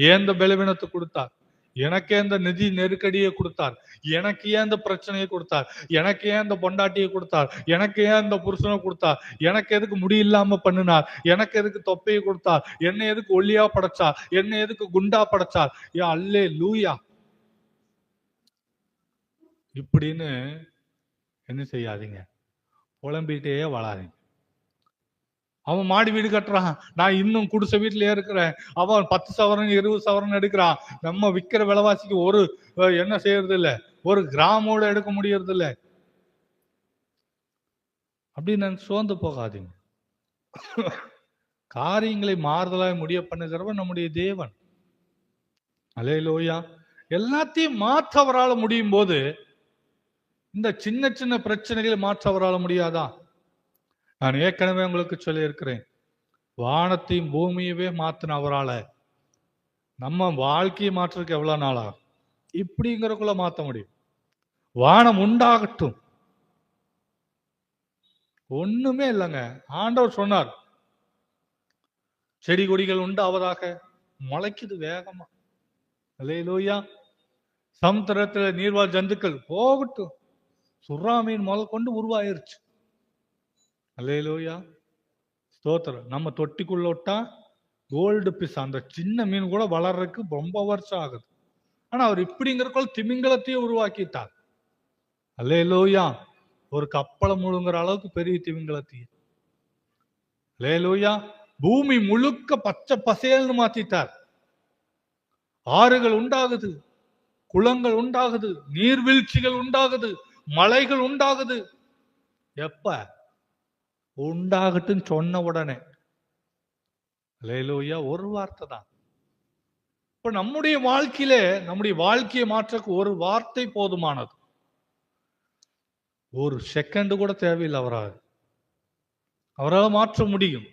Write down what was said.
ஏன் இந்த பலவீனத்தை கொடுத்தார்? எனக்கு ஏன் இந்த நிதி நெருக்கடியை கொடுத்தார்? எனக்கு ஏன் இந்த பிரச்சனையை கொடுத்தார்? எனக்கு ஏன் இந்த பொண்டாட்டியை கொடுத்தார்? எனக்கு ஏன் இந்த புருஷனை கொடுத்தார்? எனக்கு எதுக்கு முடியில்லாம பண்ணினார்? எனக்கு எதுக்கு தொப்பையை கொடுத்தார்? என்ன எதுக்கு ஒல்லியா படைச்சார்? என்ன எதுக்கு குண்டா படைச்சார்? அல்லே லூயா இப்படின்னு என்ன செய்யாதீங்க, புலம்பிட்டே வளாதீங்க. அவன் மாடி வீடு கட்டுறான், நான் இன்னும் குடிசை வீட்டிலே இருக்கிறேன். அவன் 10 சவரன் 20 சவரன் எடுக்கிறான். நம்ம விற்கிற விலைவாசிக்கு ஒரு என்ன செய்யறது இல்லை, ஒரு கிராமோட எடுக்க முடியறது இல்லை. அப்படின்னு சோர்ந்து போகாதீங்க. காரியங்களை மாறுதலாய் முடிய பண்ணுகிறவன் நம்முடைய தேவன். அல்லேலூயா. எல்லாத்தையும் மாற்ற அவரால் முடியும் போது இந்த சின்ன சின்ன பிரச்சனைகளை மாற்ற அவரால் முடியாதா? நான் ஏற்கனவே உங்களுக்கு சொல்லி இருக்கிறேன், வானத்தையும் பூமியவே மாத்தின அவரால நம்ம வாழ்க்கையை மாற்றுறதுக்கு எவ்வளவு நாளா இப்படிங்கிறக்குள்ள மாற்ற முடியும். வானம் உண்டாகட்டும், ஒண்ணுமே இல்லைங்க. ஆண்டவர் சொன்னார், செடி கொடிகள் உண்டாவதாக, முளைக்குது வேகமா. அல்லேலூயா. சமுத்திரத்துல நீர்வாழ் ஜந்துக்கள் போகட்டும், சுறாமீன் முதல் கொண்டு உருவாயிருச்சு. அல்லேலூயா, ஸ்தோத்திரம். நம்ம தொட்டிக்குள்ள விட்டா கோல்டு பிஸ், அந்த சின்ன மீன் கூட வளர்றதுக்கு ரொம்ப வருஷம் ஆகுது. ஆனா அவர் இப்படிங்கிறக்குள்ள திமிங்கலத்தையும் உருவாக்கிட்டார். அல்லேலூயா. ஒரு கப்பலை முழுங்குற அளவுக்கு பெரிய திமிங்கலத்தையும். அல்லேலூயா. பூமி முழுக்க பச்சை பசேல்னு மாத்திட்டார். ஆறுகள் உண்டாகுது, குளங்கள் உண்டாகுது, நீர்வீழ்ச்சிகள் உண்டாகுது, மலைகள் உண்டாகுது. எப்ப உண்டாகட்டும் சொன்ன உடனே. அல்லேலூயா. ஒரு வார்த்தை தான். இப்ப நம்முடைய வாழ்க்கையில நம்முடைய வாழ்க்கையை மாற்றக்கு ஒரு வார்த்தை போதுமானது. ஒரு செகண்ட் கூட தேவையில்லை. அவரால் மாற்ற முடியும்.